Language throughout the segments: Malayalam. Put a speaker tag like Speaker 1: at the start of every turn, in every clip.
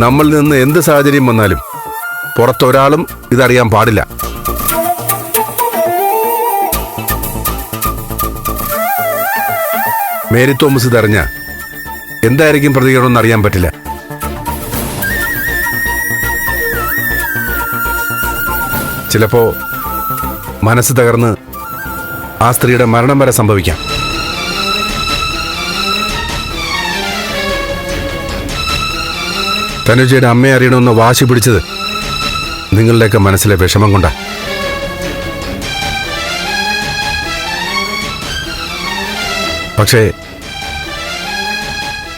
Speaker 1: നമ്മളിൽ നിന്ന് എന്ത് സാഹചര്യം വന്നാലും പുറത്തൊരാളും ഇതറിയാൻ പാടില്ല. മേരി തോമസ് ഇതറിഞ്ഞ എന്തായിരിക്കും പ്രതികരണം അറിയാൻ പറ്റില്ല. ചിലപ്പോ മനസ്സ് തകർന്ന് ആ സ്ത്രീയുടെ മരണം വരെ സംഭവിക്കാം. തനുജയുടെ അമ്മയെ അറിയണമെന്ന് വാശി പിടിച്ചത് നിങ്ങളുടെയൊക്കെ മനസ്സിലെ വിഷമം കൊണ്ടാ. പക്ഷേ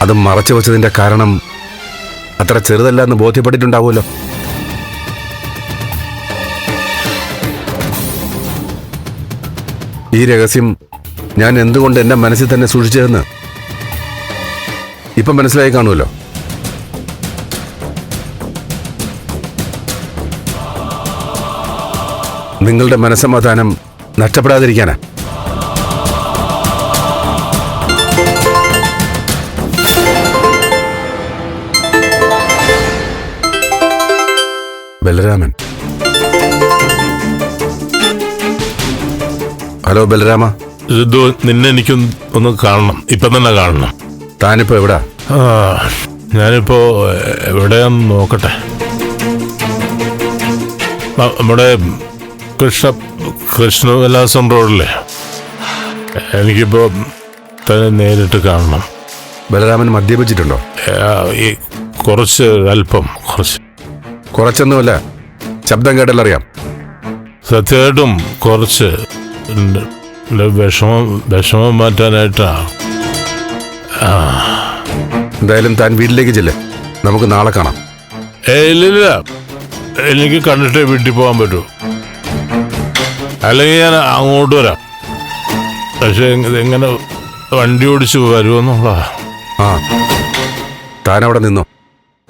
Speaker 1: അത് മറച്ചു വച്ചതിന്റെ കാരണം അത്ര ചെറുതല്ല എന്ന് ബോധ്യപ്പെട്ടിട്ടുണ്ടാവുമല്ലോ. ഈ രഹസ്യം ഞാൻ എന്തുകൊണ്ട് എന്റെ മനസ്സിൽ തന്നെ സൂക്ഷിച്ചതെന്ന് ഇപ്പം മനസ്സിലായി കാണുമല്ലോ. നിങ്ങളുടെ മനസ്സമാധാനം നഷ്ടപ്പെടാതിരിക്കാനാ. ബലരാമൻ. ഹലോ ബലരാമ.
Speaker 2: നിന്നെ എനിക്കും ഒന്ന് കാണണം, ഇപ്പൊ തന്നെ കാണണം.
Speaker 1: താനിപ്പോ എവിടാ?
Speaker 2: ഞാനിപ്പോ എവിടെയാന്ന് നോക്കട്ടെ. നമ്മുടെ കൃഷ്ണവിലാസം റോഡിലെ. എനിക്കിപ്പോ തന്നെ നേരിട്ട് കാണണം.
Speaker 1: ബലരാമൻ മദ്യപിച്ചിട്ടുണ്ടോ?
Speaker 2: കുറച്ച്, അല്പം.
Speaker 1: കുറച്ചൊന്നുമല്ല, ശബ്ദം കേട്ടല്ലറിയാം.
Speaker 2: സത്യമായിട്ടും കുറച്ച്. വിഷമം മാറ്റാനായിട്ടാ.
Speaker 1: എന്തായാലും താൻ വീട്ടിലേക്ക് ചെല്ല്, നമുക്ക് നാളെ കാണാം.
Speaker 2: ഇല്ലില്ല, എനിക്ക് കണ്ടിട്ടേ വീട്ടിൽ പോകാൻ പറ്റൂ. അല്ലെങ്കിൽ ഞാൻ അങ്ങോട്ട് വരാം. പക്ഷെ എങ്ങനെ വണ്ടി ഓടിച്ച് വരുമെന്നുള്ള.
Speaker 1: താൻ അവിടെ നിന്നോ,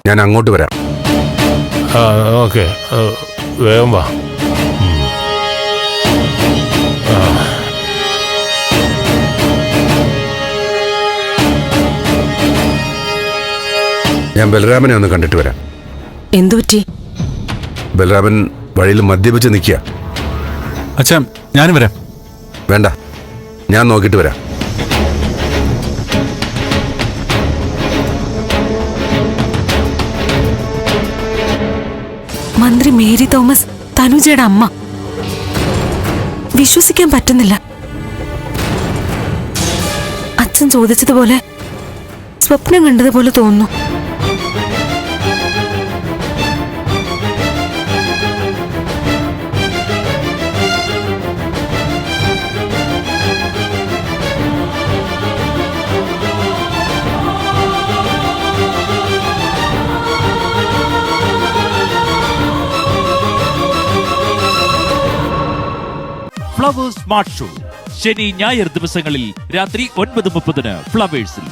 Speaker 1: ഞാൻ അങ്ങോട്ട് വരാം.
Speaker 2: ഓക്കെ, വേഗം വാ.
Speaker 1: ഞാൻ ബലരാമനെ ഒന്ന് കണ്ടിട്ട് വരാം.
Speaker 3: എന്തുപറ്റി?
Speaker 1: ബലരാമൻ വഴിയിൽ മദ്യപിച്ച് നിൽക്കുക.
Speaker 4: അച്ഛാ, ഞാനും വരാം.
Speaker 1: വേണ്ട, ഞാൻ നോക്കിയിട്ട് വരാം.
Speaker 3: മന്ത്രി മേരി തോമസ് തനുജയുടെ അമ്മ. വിശ്വസിക്കാൻ പറ്റുന്നില്ല. അച്ഛൻ ചോദിച്ചതുപോലെ സ്വപ്നം കണ്ടതുപോലെ തോന്നുന്നു.
Speaker 5: ഫ്ലവേഴ്സ് സ്മാർട്ട് ഷോ ശനി ഞായർ ദിവസങ്ങളിൽ രാത്രി 9:30 ഫ്ലവേഴ്സിൽ.